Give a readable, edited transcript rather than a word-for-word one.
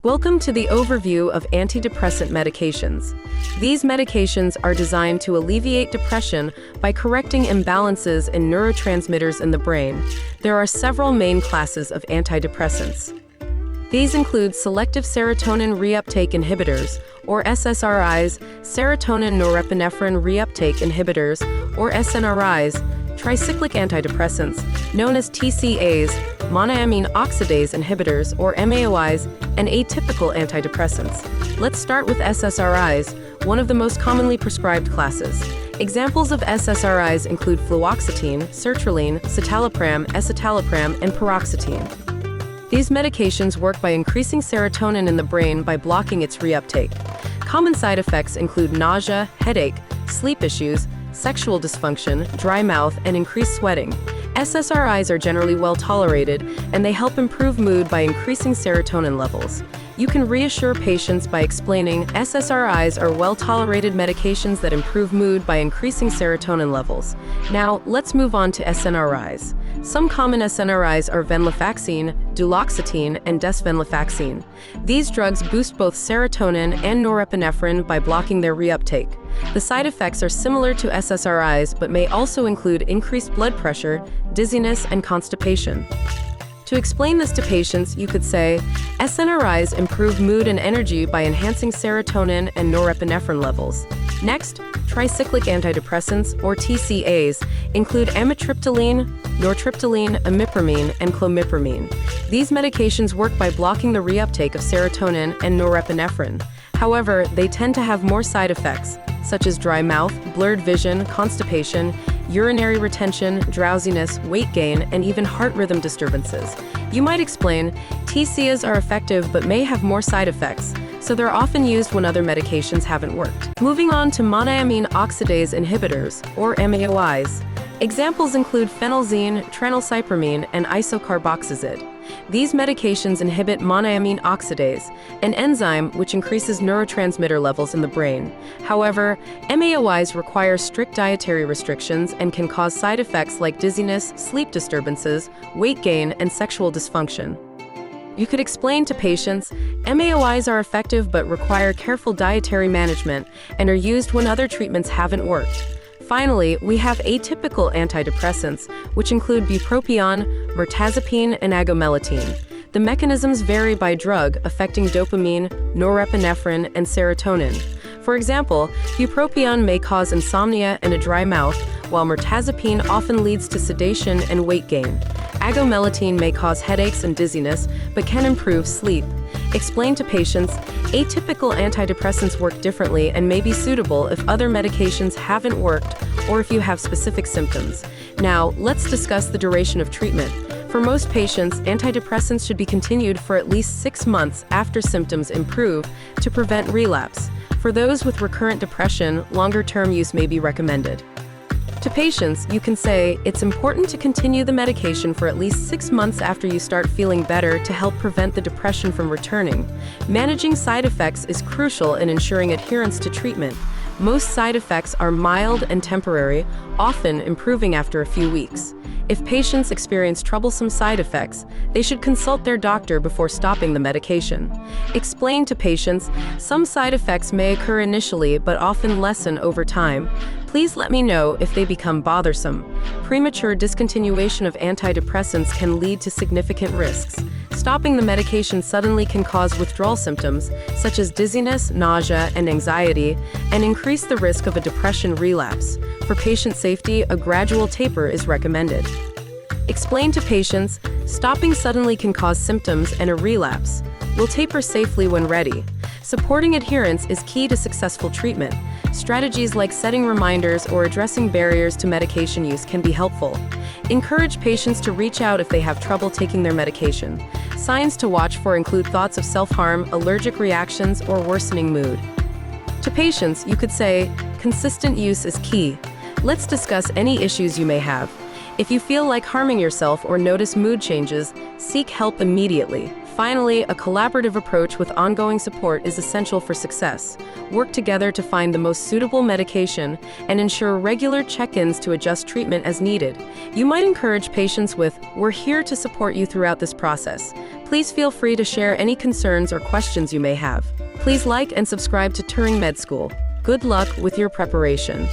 Welcome to the overview of antidepressant medications. These medications are designed to alleviate depression by correcting imbalances in neurotransmitters in the brain. There are several main classes of antidepressants. These include selective serotonin reuptake inhibitors, or SSRIs, serotonin norepinephrine reuptake inhibitors, or SNRIs, tricyclic antidepressants, known as TCAs, monoamine oxidase inhibitors, or MAOIs, and atypical antidepressants. Let's start with SSRIs, one of the most commonly prescribed classes. Examples of SSRIs include fluoxetine, sertraline, citalopram, escitalopram, and paroxetine. These medications work by increasing serotonin in the brain by blocking its reuptake. Common side effects include nausea, headache, sleep issues, sexual dysfunction, dry mouth, and increased sweating. SSRIs are generally well tolerated, and they help improve mood by increasing serotonin levels. You can reassure patients by explaining SSRIs are well-tolerated medications that improve mood by increasing serotonin levels. Now, let's move on to SNRIs. Some common SNRIs are venlafaxine, duloxetine, and desvenlafaxine. These drugs boost both serotonin and norepinephrine by blocking their reuptake. The side effects are similar to SSRIs but may also include increased blood pressure, dizziness, and constipation. To explain this to patients, you could say, SNRIs improve mood and energy by enhancing serotonin and norepinephrine levels. Next, tricyclic antidepressants, or TCAs, include amitriptyline, nortriptyline, imipramine, and clomipramine. These medications work by blocking the reuptake of serotonin and norepinephrine. However, they tend to have more side effects, such as dry mouth, blurred vision, constipation, urinary retention, drowsiness, weight gain, and even heart rhythm disturbances. You might explain, TCAs are effective but may have more side effects, so they're often used when other medications haven't worked. Moving on to monoamine oxidase inhibitors, or MAOIs. Examples include phenelzine, tranylcypromine, and isocarboxazid. These medications inhibit monoamine oxidase, an enzyme which increases neurotransmitter levels in the brain. However, MAOIs require strict dietary restrictions and can cause side effects like dizziness, sleep disturbances, weight gain, and sexual dysfunction. You could explain to patients, MAOIs are effective but require careful dietary management and are used when other treatments haven't worked. Finally, we have atypical antidepressants, which include bupropion, mirtazapine, and agomelatine. The mechanisms vary by drug, affecting dopamine, norepinephrine, and serotonin. For example, bupropion may cause insomnia and a dry mouth, while mirtazapine often leads to sedation and weight gain. Agomelatine may cause headaches and dizziness, but can improve sleep. Explain to patients, atypical antidepressants work differently and may be suitable if other medications haven't worked or if you have specific symptoms. Now, let's discuss the duration of treatment. For most patients, antidepressants should be continued for at least 6 months after symptoms improve to prevent relapse. For those with recurrent depression, longer-term use may be recommended. To patients, you can say, it's important to continue the medication for at least 6 months after you start feeling better to help prevent the depression from returning. Managing side effects is crucial in ensuring adherence to treatment. Most side effects are mild and temporary, often improving after a few weeks. If patients experience troublesome side effects, they should consult their doctor before stopping the medication. Explain to patients, some side effects may occur initially but often lessen over time. Please let me know if they become bothersome. Premature discontinuation of antidepressants can lead to significant risks. Stopping the medication suddenly can cause withdrawal symptoms, such as dizziness, nausea, and anxiety, and increase the risk of a depression relapse. For patient safety, a gradual taper is recommended. Explain to patients, stopping suddenly can cause symptoms and a relapse. We'll taper safely when ready. Supporting adherence is key to successful treatment. Strategies like setting reminders or addressing barriers to medication use can be helpful. Encourage patients to reach out if they have trouble taking their medication. Signs to watch for include thoughts of self-harm, allergic reactions, or worsening mood. To patients, you could say, consistent use is key. Let's discuss any issues you may have. If you feel like harming yourself or notice mood changes, seek help immediately. Finally, a collaborative approach with ongoing support is essential for success. Work together to find the most suitable medication and ensure regular check-ins to adjust treatment as needed. You might encourage patients with, "We're here to support you throughout this process." Please feel free to share any concerns or questions you may have. Please like and subscribe to TuringMedSchool. Good luck with your preparation.